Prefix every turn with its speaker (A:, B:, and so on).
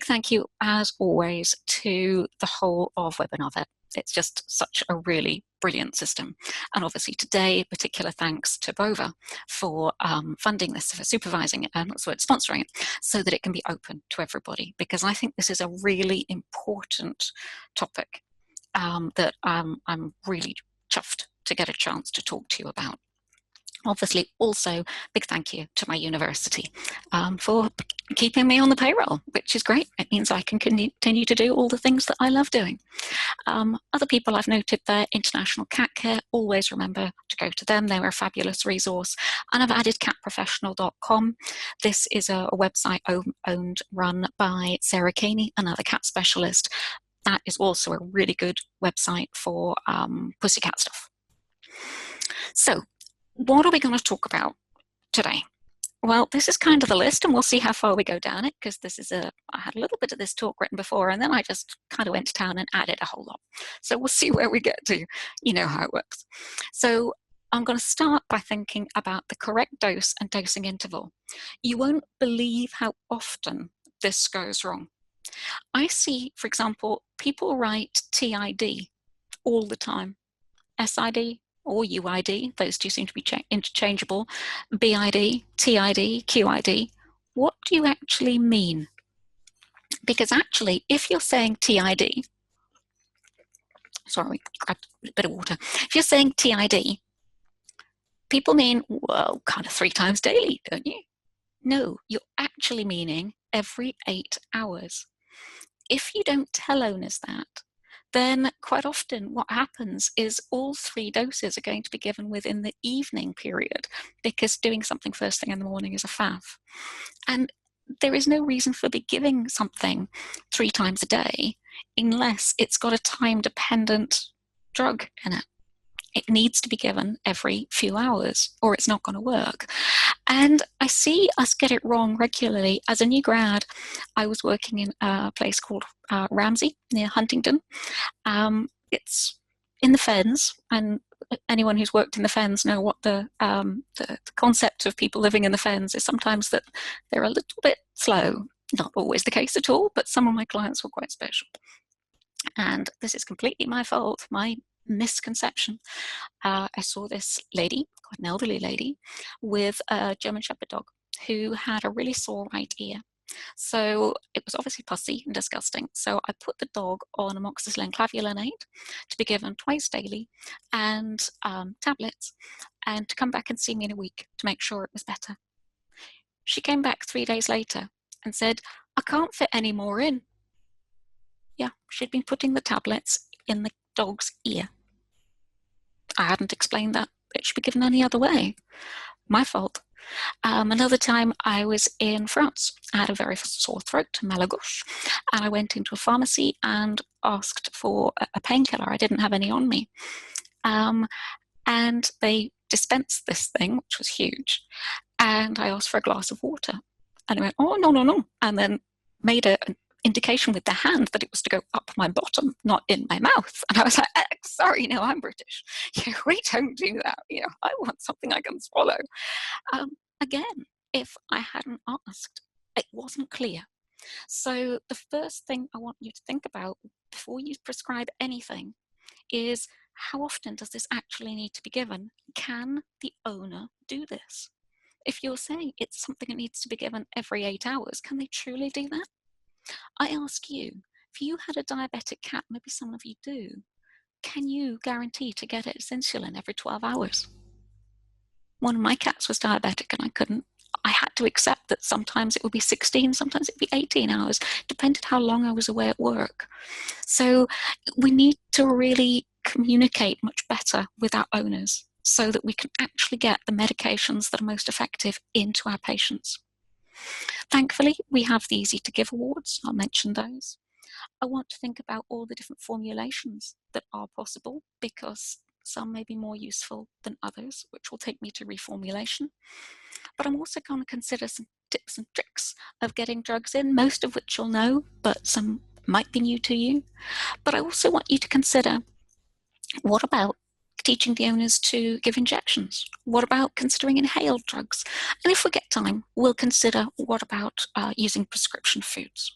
A: big thank you, as always, to the whole of WebinarVet. It's just such a really brilliant system. And obviously today, particular thanks to Bova for funding this, for supervising it, and also sponsoring it, so that it can be open to everybody, because I think this is a really important topic that I'm really chuffed to get a chance to talk to you about. Obviously, also, big thank you to my university for keeping me on the payroll, which is great. It means I can continue to do all the things that I love doing. Other people I've noted there, International Cat Care, always remember to go to them. They're a fabulous resource. And I've added catprofessional.com. This is a website owned, run by Sarah Caney, another cat specialist. That is also a really good website for pussycat stuff. So, what are we going to talk about today? Well, this is kind of the list, and we'll see how far we go down it, because this is I had a little bit of this talk written before, and then I just kind of went to town and added a whole lot. So we'll see where we get to. You know how it works. So I'm going to start by thinking about the correct dose and dosing interval. You won't believe how often this goes wrong. I see, for example, people write TID all the time. SID or UID, those two seem to be interchangeable. BID, TID, QID. What do you actually mean? Because actually, if you're saying TID, sorry, grabbed a bit of water. If you're saying TID, people mean, well, kind of 3 times daily, don't you? No, you're actually meaning every 8 hours. If you don't tell owners that, then quite often what happens is all 3 doses are going to be given within the evening period, because doing something first thing in the morning is a faff. And there is no reason for be giving something 3 times a day unless it's got a time-dependent drug in it. It needs to be given every few hours or it's not going to work. And I see us get it wrong regularly. As a new grad, I was working in a place called Ramsey near Huntingdon. It's in the Fens, and anyone who's worked in the Fens know what the concept of people living in the Fens is. Sometimes that they're a little bit slow. Not always the case at all, but some of my clients were quite special. And this is completely my fault, my misconception. I saw this lady, quite an elderly lady, with a German Shepherd dog who had a really sore right ear. So it was obviously pussy and disgusting. So I put the dog on amoxicillin clavulanate to be given twice daily, and tablets, and to come back and see me in a week to make sure it was better. She came back 3 days later and said, I can't fit any more in. Yeah, she'd been putting the tablets in the dog's ear. I hadn't explained that it should be given any other way. My fault. Another time I was in France. I had a very sore throat, malagouche, and I went into a pharmacy and asked for a painkiller. I didn't have any on me. And they dispensed this thing, which was huge, and I asked for a glass of water. And they went, oh, no, no, no, and then made an indication with their hand that it was to go up my bottom, not in my mouth. And I was like, sorry, no, I'm British. We don't do that. I want something I can swallow. Again, if I hadn't asked, it wasn't clear. So the first thing I want you to think about before you prescribe anything is, how often does this actually need to be given? Can the owner do this? If you're saying it's something that needs to be given every 8 hours, can they truly do that? I ask you, if you had a diabetic cat, maybe some of you do, can you guarantee to get its insulin every 12 hours? One of my cats was diabetic and I couldn't. I had to accept that sometimes it would be 16, sometimes it would be 18 hours, depended how long I was away at work. So we need to really communicate much better with our owners so that we can actually get the medications that are most effective into our patients. Thankfully, we have the Easy to Give awards. I'll mention those. I want to think about all the different formulations that are possible, because some may be more useful than others, which will take me to reformulation. But I'm also going to consider some tips and tricks of getting drugs in, most of which you'll know, but some might be new to you. But I also want you to consider, what about teaching the owners to give injections? What about considering inhaled drugs? And if we get time, we'll consider what about using prescription foods.